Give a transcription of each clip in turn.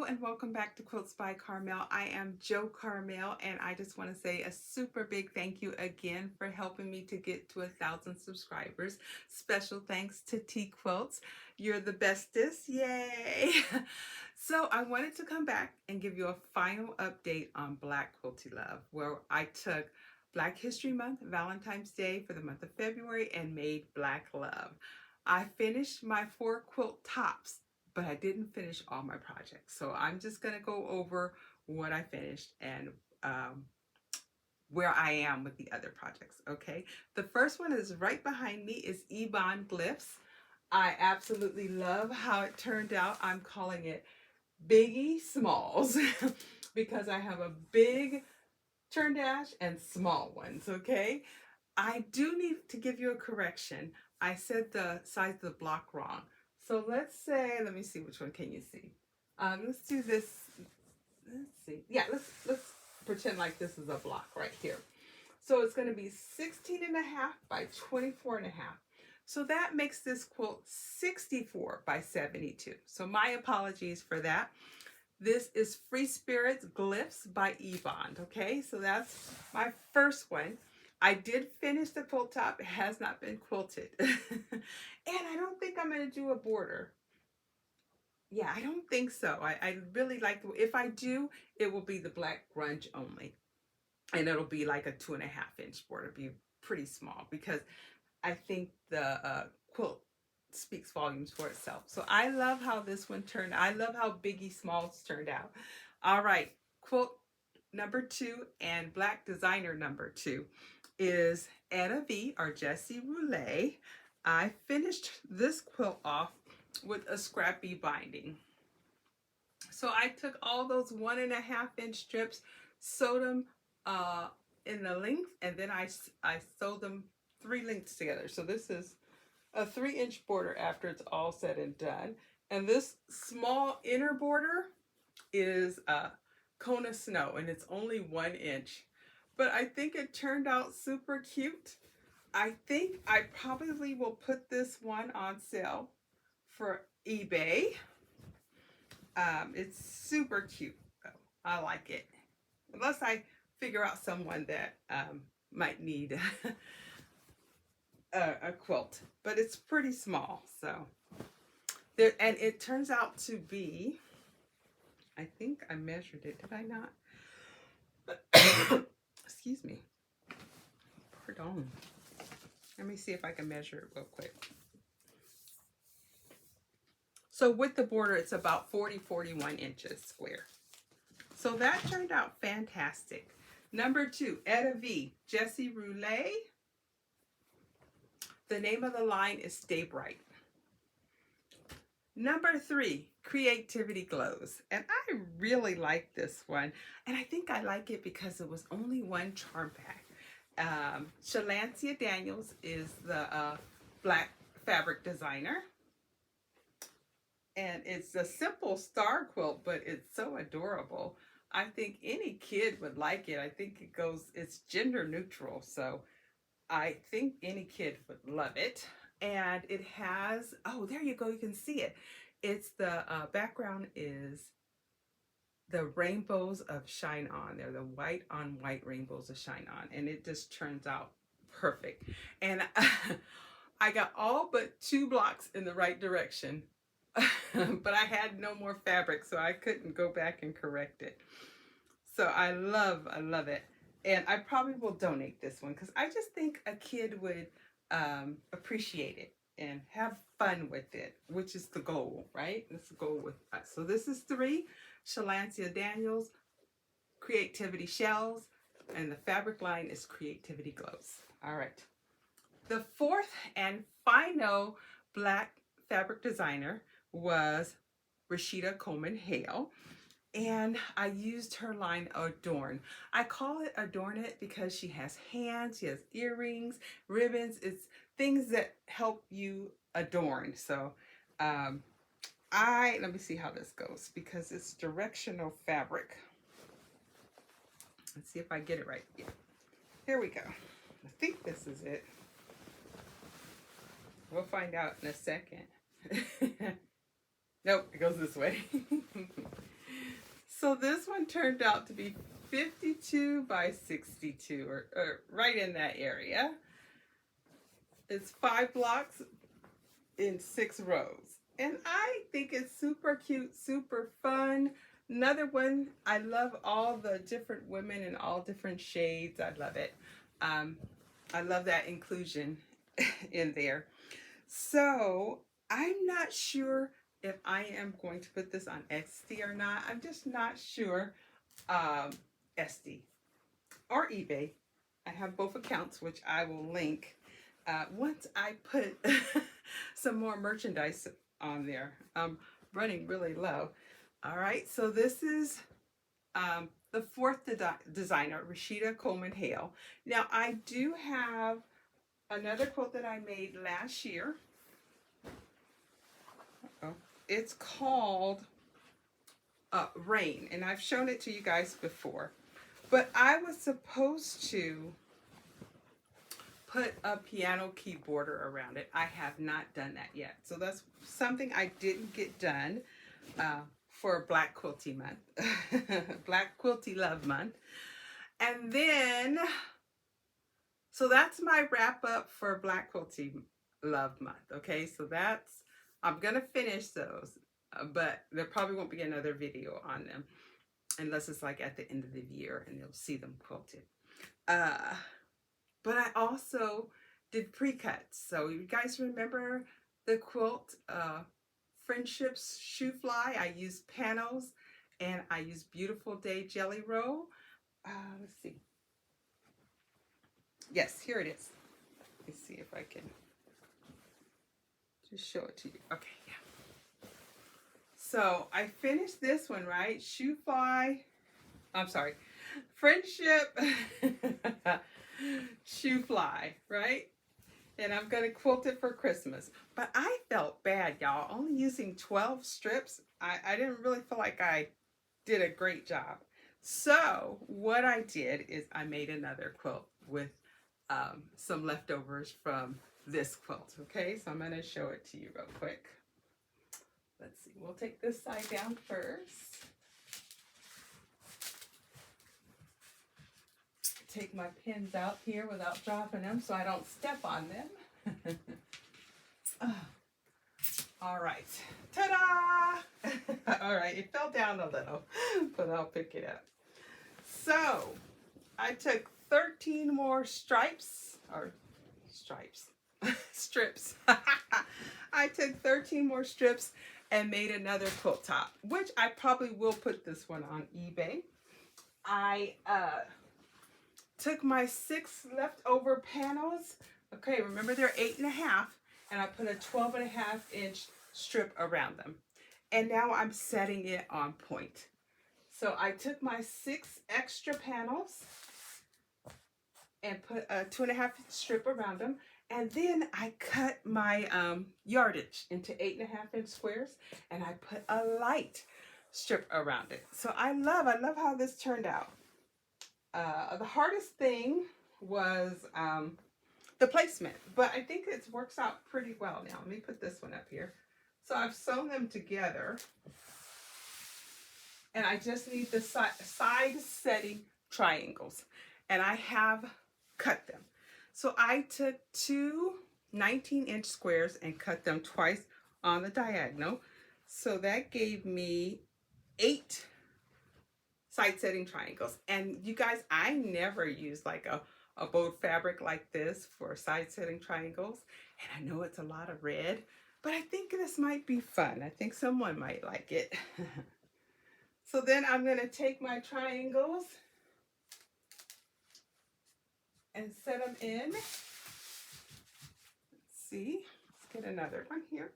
and welcome back to Quilts by Carmel. I am Joe Carmel, and I just want to say a super big thank you again for helping me to get to 1,000 subscribers. Special thanks to T Quilts. You're the bestest. Yay! So I wanted to come back and give you a final update on Black Quilty Love, where I took Black History Month, Valentine's Day for the month of February, and made Black Love. I finished my 4 quilt tops, but I didn't finish all my projects. So I'm just going to go over what I finished and where I am with the other projects, okay? The first one is right behind me is Ebon Glyphs. I absolutely love how it turned out. I'm calling it Biggie Smalls because I have a big turn dash and small ones, okay? I do need to give you a correction. I said the size of the block wrong. So let's say, let me see, which one can you see? Let's do this. Let's see. Yeah, let's pretend like this is a block right here. So it's going to be 16 and a half by 24 and a half. So that makes this quilt 64 by 72. So my apologies for that. This is Free Spirits Glyphs by Ebon. Okay, so that's my first one. I did finish the quilt top. It has not been quilted. And I don't think I'm going to do a border. Yeah, I don't think so. I really like, if I do, it will be the black grunge only. And it'll be like a 2.5 inch border. It'll be pretty small because I think the quilt speaks volumes for itself. So I love how this one turned. I love how Biggie Smalls turned out. All right, quilt number 2 and black designer number 2 is Etta V or Jessie Roulet. I finished this quilt off with a scrappy binding. So I took all those 1.5 inch strips, sewed them in the length, and then I sewed them 3 lengths together. So this is a 3 inch border after it's all said and done. And this small inner border is Kona Snow, and it's only 1 inch. But I think it turned out super cute. I think I probably will put this one on sale for eBay. It's super cute though. I like it. Unless I figure out someone that might need a quilt. But it's pretty small. So there, and it turns out to be, I think I measured it. Did I not? Excuse me. Pardon. Let me see if I can measure it real quick. So with the border, it's about 41 inches square. So that turned out fantastic. Number 2, Etta V, Jessie Roulet. The name of the line is Stay Bright. Number 3, Creativity Glows. And I really like this one. And I think I like it because it was only 1 charm pack. Shalancia Daniels is the black fabric designer. And it's a simple star quilt, but it's so adorable. I think any kid would like it. I think it's gender neutral. So I think any kid would love it. And it has, oh, there you go. You can see it. It's the background is the rainbows of Shine On. They're the white on white rainbows of Shine On. And it just turns out perfect. And I got all but 2 blocks in the right direction. But I had no more fabric, so I couldn't go back and correct it. So I love it. And I probably will donate this one because I just think a kid would appreciate it and have fun with it, which is the goal, right? That's the goal with us. So this is 3, Shalancia Daniels, Creativity Shells, and the fabric line is Creativity Glows. All right. The 4th and final black fabric designer was Rashida Coleman Hale, and I used her line Adorn. I call it Adorn It because she has hands, she has earrings, ribbons. It's things that help you adorn. So let me see how this goes because it's directional fabric. Let's see if I get it right. Yeah. Here we go. I think this is it. We'll find out in a second. Nope, it goes this way. So this one turned out to be 52 by 62, or right in that area. It's 5 blocks in 6 rows. And I think it's super cute, super fun. Another one, I love all the different women in all different shades. I love it. I love that inclusion in there. So I'm not sure if I am going to put this on Etsy or not. I'm just not sure. Etsy or eBay. I have both accounts, which I will link once I put some more merchandise on there. I'm running really low. All right, so this is the fourth designer, Rashida Coleman Hale. Now, I do have another quilt that I made last year. It's called Rain, and I've shown it to you guys before. But I was supposed to put a piano keyboarder around it. I have not done that yet. So that's something I didn't get done for Black Quilty Month, Black Quilty Love Month. And then, so that's my wrap up for Black Quilty Love Month. Okay, so that's, I'm gonna finish those, but there probably won't be another video on them unless it's like at the end of the year and you'll see them quilted. But I also did pre-cuts. So you guys remember the quilt Friendships Shoe Fly? I used panels and I used Beautiful Day Jelly Roll. Let's see. Yes, here it is. Let's see if I can just show it to you. Okay, yeah. So I finished this one, right? Shoe Fly. I'm sorry. Friendship Shoe Fly, right? And I'm going to quilt it for Christmas. But I felt bad, y'all. Only using 12 strips. I didn't really feel like I did a great job. So what I did is I made another quilt with some leftovers from this quilt. Okay, so I'm going to show it to you real quick. Let's see. We'll take this side down first. Take my pins out here without dropping them so I don't step on them. All right. Ta-da! All right, it fell down a little, but I'll pick it up. So I took 13 more strips. I took 13 more strips and made another quilt top, which I probably will put this one on eBay. I took my 6 leftover panels. Okay, remember they're 8.5, and I put a 12.5-inch strip around them. And now I'm setting it on point. So I took my 6 extra panels and put a 2.5-inch strip around them. And then I cut my yardage into 8.5-inch squares, and I put a light strip around it. So I love how this turned out. The hardest thing was the placement, but I think it works out pretty well now. Let me put this one up here. So I've sewn them together, and I just need the side setting triangles, and I have cut them. So I took 2 19-inch squares and cut them twice on the diagonal. So that gave me 8 side setting triangles. And you guys, I never use like a bold fabric like this for side setting triangles. And I know it's a lot of red, but I think this might be fun. I think someone might like it. So then I'm going to take my triangles and set them in. Let's see. Let's get another one here.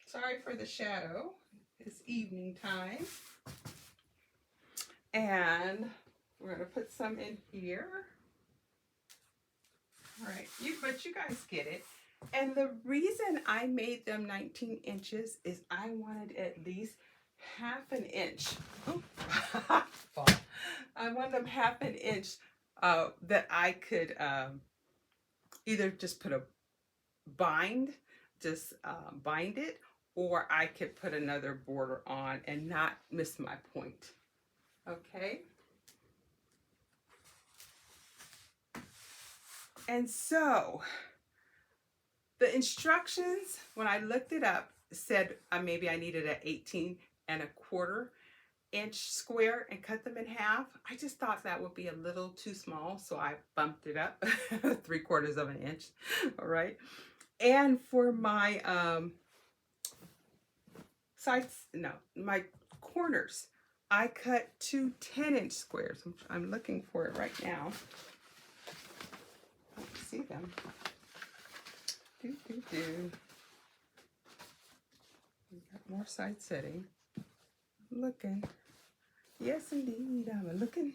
Sorry for the shadow. It's evening time. And we're going to put some in here. All right, but you guys get it. And the reason I made them 19 inches is I wanted at least half an inch. Oh, I want them half an inch that I could either just put a bind, bind it, or I could put another border on and not miss my point. Okay. And so the instructions, when I looked it up, said maybe I needed an 18¼ inch square and cut them in half. I just thought that would be a little too small, so I bumped it up 3/4 of an inch. All right. And for my sides, no, my corners, I cut 2 10-inch squares. I'm looking for it right now. I don't see them. We got more side setting. I'm looking. Yes, indeed, I'm looking.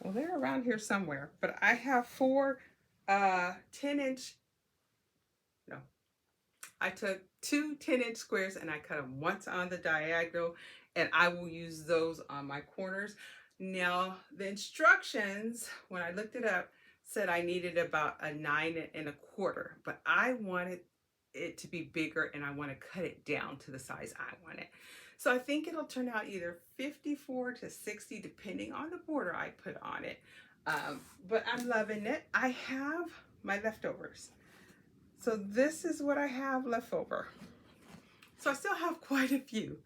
Well, they're around here somewhere, but I have 4 10-inch. No, I took 2 10-inch squares and I cut them once on the diagonal, and I will use those on my corners. Now, the instructions, when I looked it up, said I needed about a 9¼ but I wanted it to be bigger and I want to cut it down to the size I want it. So I think it'll turn out either 54 to 60 depending on the border I put on it. But I'm loving it. I have my leftovers. So this is what I have left over. So I still have quite a few,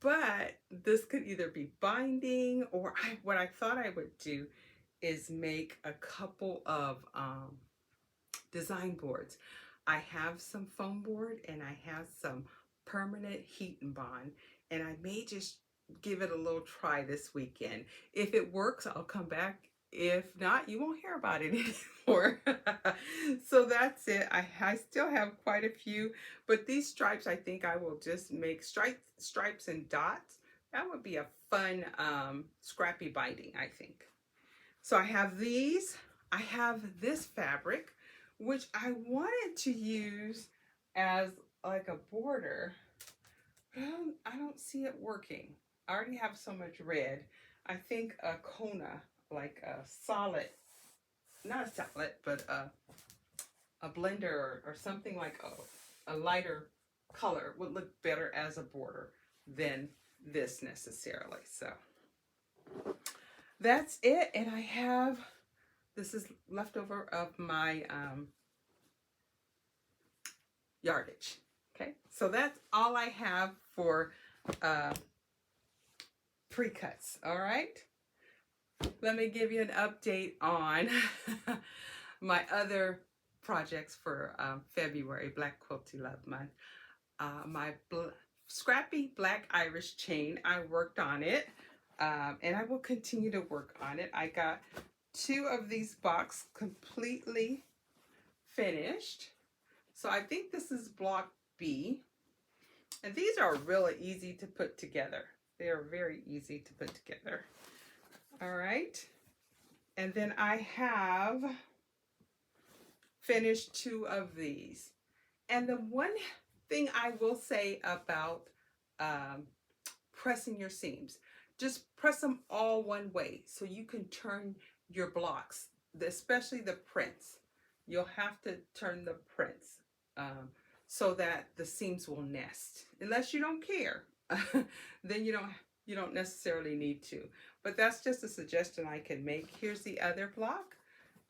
but this could either be binding, or what I thought I would do is make a couple of design boards. I have some foam board and I have some permanent heat and bond, and I may just give it a little try this weekend. If it works, I'll come back. If not, you won't hear about it anymore. So that's it. I still have quite a few, but these stripes, I think I will just make stripes and dots. That would be a fun scrappy binding, I think. So I have these. I have this fabric, which I wanted to use as like a border. I don't see it working. I already have so much red. I think a Kona, like a solid, not a solid, but a blender or something like a lighter color would look better as a border than this necessarily. So that's it. And I have, this is leftover of my yardage. Okay, so that's all I have for pre-cuts. All right, let me give you an update on my other projects for February, Black Quilty Love Month. My scrappy black Irish chain, I worked on it, and I will continue to work on it. I got 2 of these boxes completely finished. So I think this is block B. And these are really easy to put together. They are very easy to put together. All right. And then I have finished 2 of these. And the one thing I will say about pressing your seams, just press them all one way so you can turn your blocks, especially the prints. You'll have to turn the prints so that the seams will nest. Unless you don't care, then you don't necessarily need to. But that's just a suggestion I can make. Here's the other block.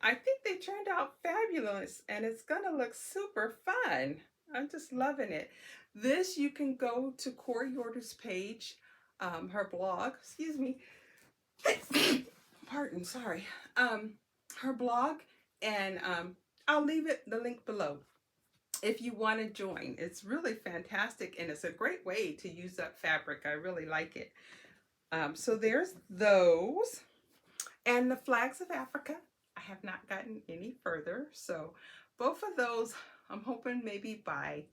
I think they turned out fabulous, and it's gonna look super fun. I'm just loving it. This, you can go to Corey Yoder's page, her blog, excuse me, pardon, sorry, her blog, and I'll leave the link below if you want to join. It's really fantastic, and it's a great way to use up fabric. I really like it. So there's those, and the flags of Africa. I have not gotten any further, so both of those I'm hoping maybe by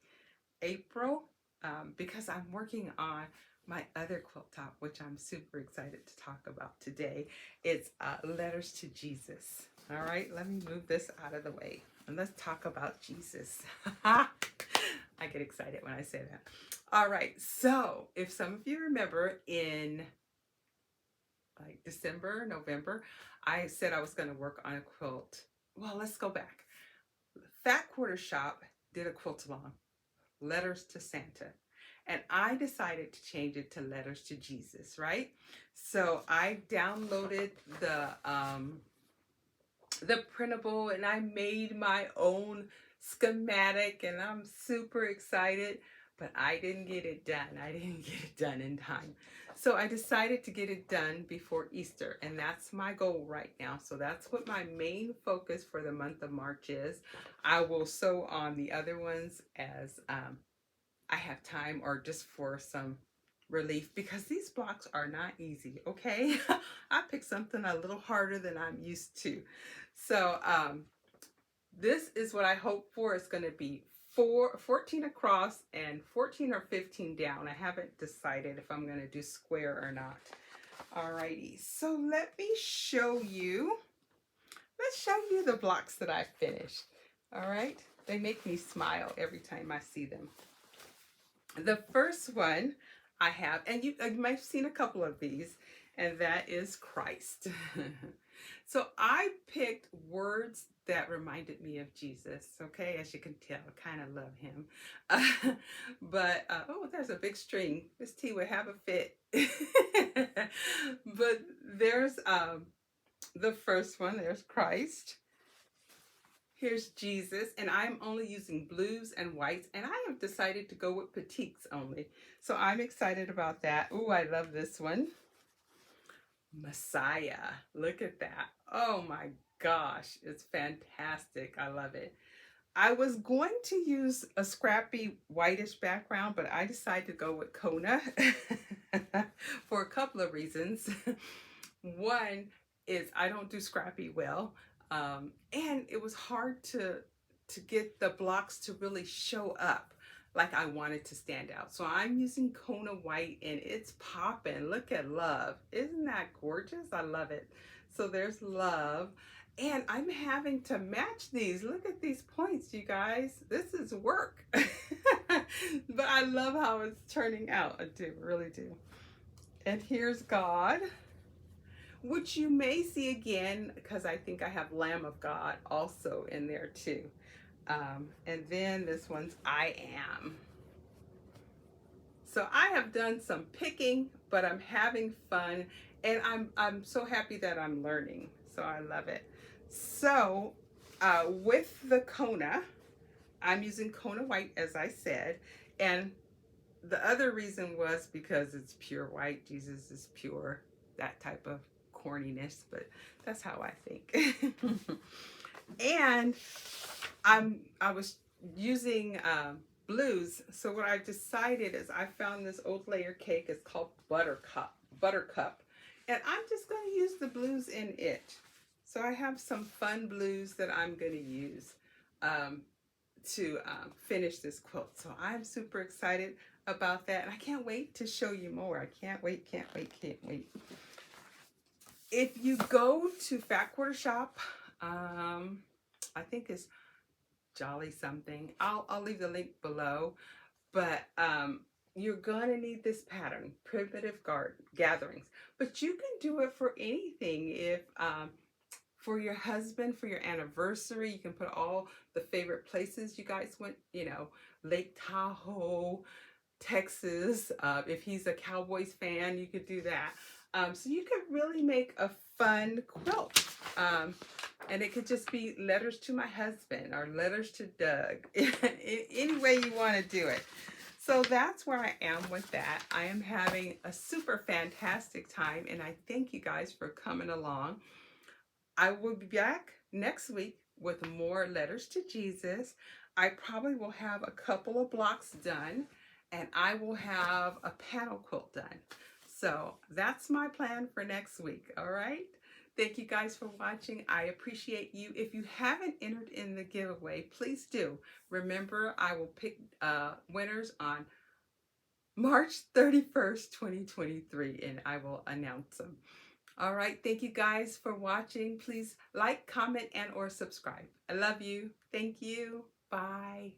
April, because I'm working on my other quilt top, which I'm super excited to talk about today. It's Letters to Jesus. All right, let me move this out of the way and let's talk about Jesus. I get excited when I say that. All right, so if some of you remember in like December, November, I said I was going to work on a quilt. Well, let's go back. Fat Quarter Shop did a quilt along, Letters to Santa. And I decided to change it to Letters to Jesus, right? So I downloaded the printable and I made my own schematic and I'm super excited, but I didn't get it done. I didn't get it done in time. So I decided to get it done before Easter, and that's my goal right now. So that's what my main focus for the month of March is. I will sew on the other ones as I have time, or just for some relief, because these blocks are not easy, okay? I picked something a little harder than I'm used to. So this is what I hope for. It's going to be 14 across and 14 or 15 down. I haven't decided if I'm going to do square or not. Alrighty, so let me show you. Let's show you the blocks that I finished. All right, they make me smile every time I see them. The first one I have, and you might have seen a couple of these, and that is Christ. So I picked words that reminded me of Jesus, okay? As you can tell, I kind of love him. Oh, there's a big string. This tea would have a fit. But there's the first one, there's Christ. Here's Jesus, and I'm only using blues and whites, and I have decided to go with petites only. So I'm excited about that. Ooh, I love this one. Messiah. Look at that. Oh my gosh, it's fantastic. I love it. I was going to use a scrappy whitish background, but I decided to go with Kona for a couple of reasons. One is I don't do scrappy well, and it was hard to get the blocks to really show up like I wanted to stand out. So I'm using Kona white, and it's popping. Look at love. Isn't that gorgeous? I love it. So there's love. And I'm having to match these. Look at these points, you guys. This is work. But I love how it's turning out. I do, really do. And here's God, which you may see again because I think I have Lamb of God also in there too. And then this one's I Am. So I have done some picking, but I'm having fun, and I'm so happy that I'm learning. So I love it. So with the Kona, I'm using Kona white, as I said, and the other reason was because it's pure white. Jesus is pure, that type of corniness, but that's how I think. And I was using blues, so what I decided is I found this old layer cake. It's called Buttercup, and I'm just going to use the blues in it. So I have some fun blues that I'm going to use to finish this quilt. So I'm super excited about that, and I can't wait to show you more. I can't wait, can't wait, can't wait. If you go to Fat Quarter Shop, I think it's Jolly something. I'll leave the link below, but you're gonna need this pattern, Primitive Gatherings. But you can do it for anything. If for your husband, for your anniversary, you can put all the favorite places you guys went, you know, Lake Tahoe, Texas. If he's a Cowboys fan, you could do that. So you could really make a fun quilt. And it could just be letters to my husband or letters to Doug. Any way you want to do it. So that's where I am with that. I am having a super fantastic time, and I thank you guys for coming along. I will be back next week with more letters to Jesus. I probably will have a couple of blocks done, and I will have a panel quilt done. So that's my plan for next week, all right? Thank you guys for watching. I appreciate you. If you haven't entered in the giveaway, please do. Remember, I will pick winners on March 31st, 2023, and I will announce them. All right, thank you guys for watching. Please like, comment, and or subscribe. I love you. Thank you. Bye.